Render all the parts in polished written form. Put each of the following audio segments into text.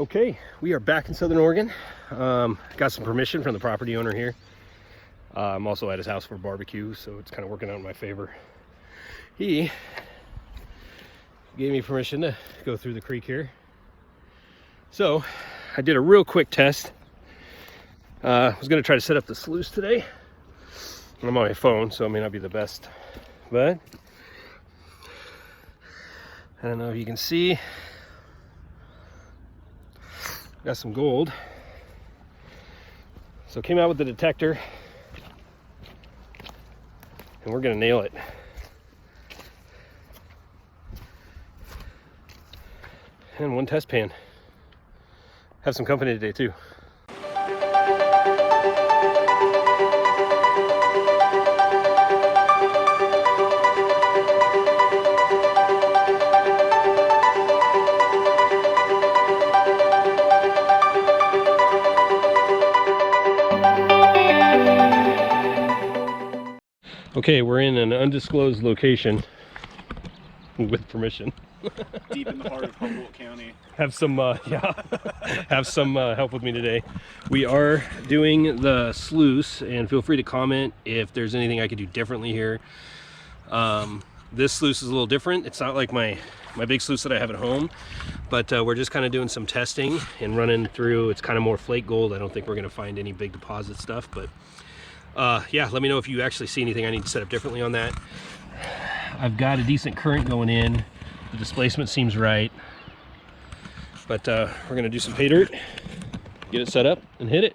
Okay, we are back in Southern Oregon. Got some permission from the property owner here. I'm also at his house for a barbecue, so it's kind of working out in my favor. He gave me permission to go through the creek here. So I did a real quick test. I was going to try to set up the sluice today. I'm on my phone, so it may not be the best, but I don't know if you can see. Got some gold. So came out with the detector, and we're gonna nail it. And one test pan. Have some company today too. Okay, we're in an undisclosed location with permission. Deep in the heart of Humboldt County. Have some, have some help with me today. We are doing the sluice, and feel free to comment if there's anything I could do differently here. This sluice is a little different. It's not like my big sluice that I have at home, but we're just kind of doing some testing and running through. It's kind of more flake gold. I don't think we're going to find any big deposit stuff, but yeah, let me know if you actually see anything I need to set up differently on that. I've got a decent current going in. The displacement seems right, but we're going to do some pay dirt, get it set up, and hit it.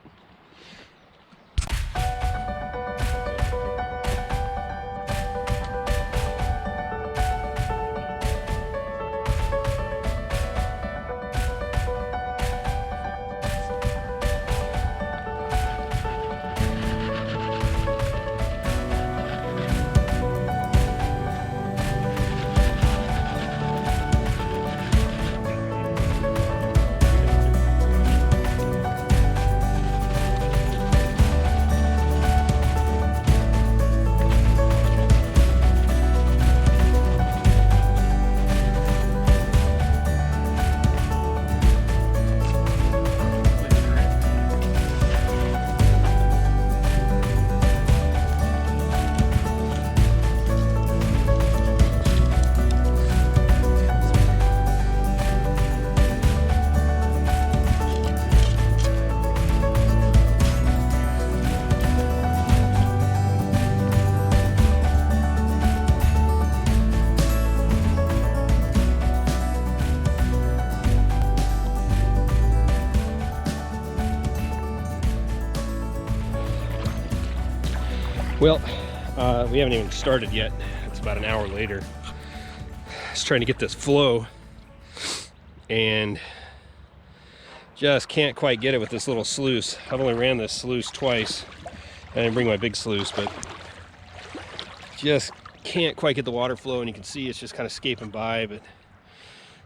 Well, we haven't even started yet. It's about an hour later. Just trying to get this flow, and just can't quite get it with this little sluice. I've only ran this sluice twice. I didn't bring my big sluice, but just can't quite get the water flow, and you can see it's just kind of escaping by, but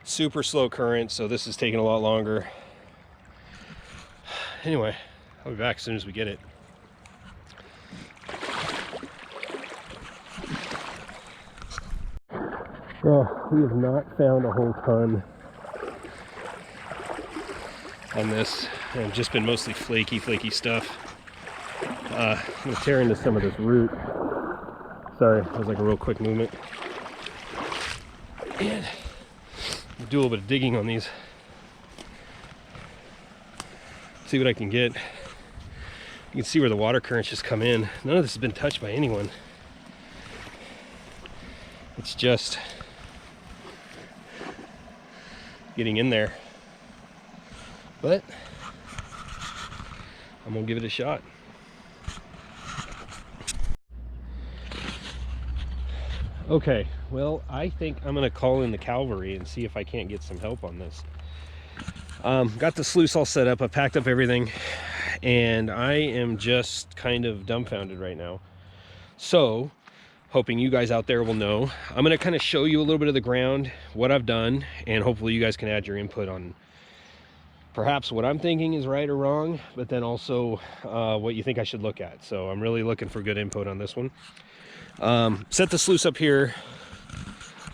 super slow current, so this is taking a lot longer. Anyway, I'll be back as soon as we get it. Well, we have not found a whole ton on this, and just been mostly flaky stuff. I'm going to tear into some of this root. Sorry, that was like a real quick movement. And do a little bit of digging on these. See what I can get. You can see where the water currents just come in. None of this has been touched by anyone. It's just getting in there, but I'm gonna give it a shot. Okay, well, I think I'm gonna call in the cavalry and see if I can't get some help on this. Got the sluice all set up. I packed up everything, and I am just kind of dumbfounded right now. So hoping you guys out there will know. I'm going to kind of show you a little bit of the ground, what I've done, and hopefully you guys can add your input on perhaps what I'm thinking is right or wrong, but then also what you think I should look at. So I'm really looking for good input on this one. Set the sluice up here.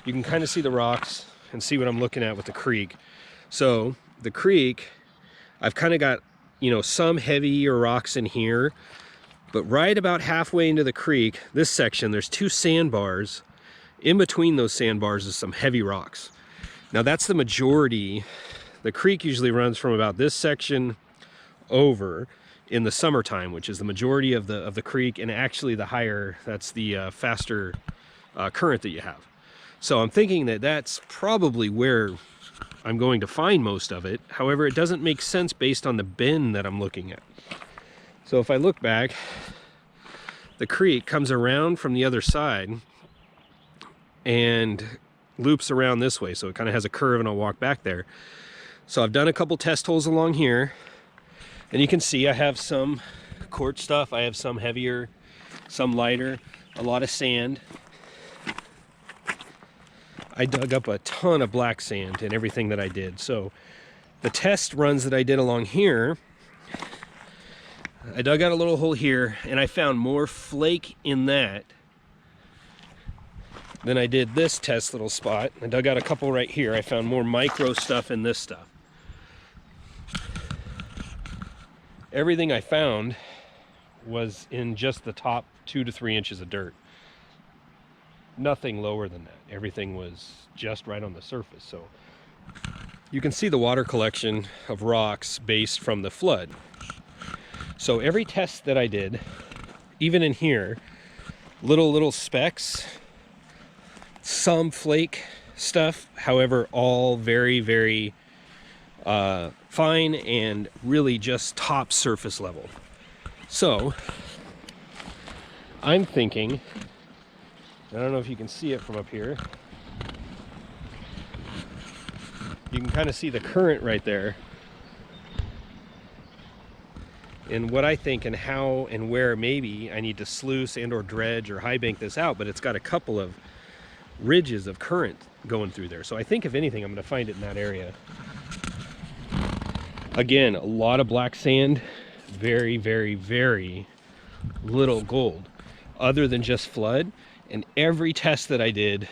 You can kind of see the rocks and see what I'm looking at with the creek. So the creek, I've kind of got, you know, some heavier rocks in here, but right about halfway into the creek, this section, there's 2 sandbars. In between those sandbars is some heavy rocks. Now that's the majority. The creek usually runs from about this section over in the summertime, which is the majority of the creek, and actually the higher, that's the faster current that you have. So I'm thinking that that's probably where I'm going to find most of it. However, it doesn't make sense based on the bend that I'm looking at. So if I look back, the creek comes around from the other side and loops around this way. So it kind of has a curve, and I'll walk back there. So I've done a couple test holes along here, and you can see I have some quartz stuff. I have some heavier, some lighter, a lot of sand. I dug up a ton of black sand in everything that I did. So the test runs that I did along here, I dug out a little hole here, and I found more flake in that than I did this test little spot. I dug out a couple right here. I found more micro stuff in this stuff. Everything I found was in just the top 2 to 3 inches of dirt. Nothing lower than that. Everything was just right on the surface. So you can see the water collection of rocks based from the flood. So every test that I did, even in here, little specks, some flake stuff, however, all very, very fine and really just top surface level. So I'm thinking, I don't know if you can see it from up here. You can kind of see the current right there. And what I think and how and where maybe I need to sluice and or dredge or high bank this out, but it's got a couple of ridges of current going through there. So I think if anything, I'm going to find it in that area. Again, a lot of black sand, very, very, very little gold other than just flood. And every test that I did,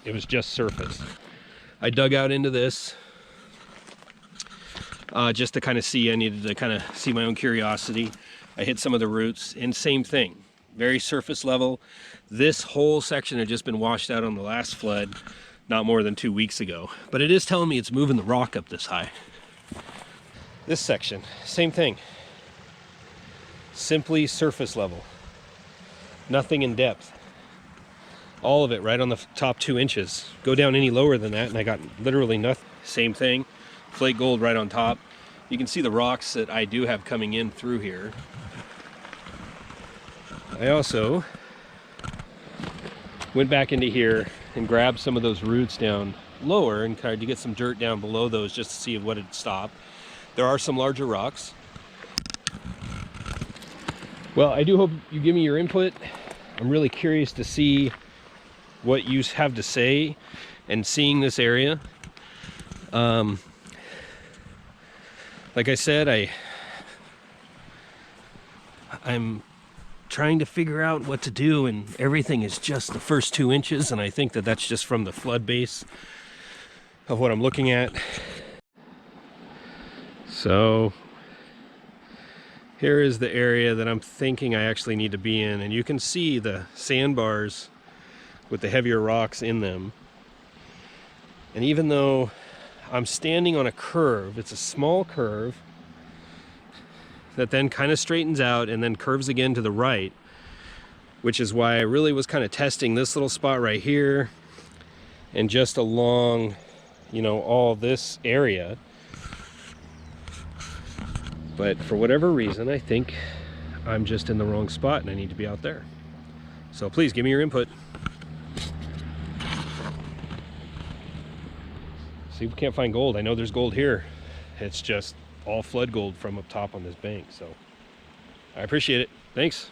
it was just surface. I dug out into this just to kind of see. I needed to kind of see my own curiosity. I hit some of the roots, and same thing, very surface level. This whole section had just been washed out on the last flood not more than 2 weeks ago, but it is telling me it's moving the rock up this high. This section, same thing, simply surface level, nothing in depth. All of it right on the top 2 inches. Go down any lower than that and I got literally nothing. Same thing, flake gold right on top. You can see the rocks that I do have coming in through here. I also went back into here and grabbed some of those roots down lower and tried to get some dirt down below those just to see what had stopped. There are some larger rocks. Well, I do hope you give me your input. I'm really curious to see what you have to say and seeing this area. Like I said, I'm trying to figure out what to do, and everything is just the first 2 inches, and I think that that's just from the flood base of what I'm looking at. So here is the area that I'm thinking I actually need to be in, and you can see the sandbars with the heavier rocks in them. And even though I'm standing on a curve, it's a small curve that then kind of straightens out and then curves again to the right, which is why I really was kind of testing this little spot right here and just along, you know, all this area. But for whatever reason, I think I'm just in the wrong spot and I need to be out there. So please give me your input. See if we can't find gold. I know there's gold here. It's just all flood gold from up top on this bank. So I appreciate it. Thanks.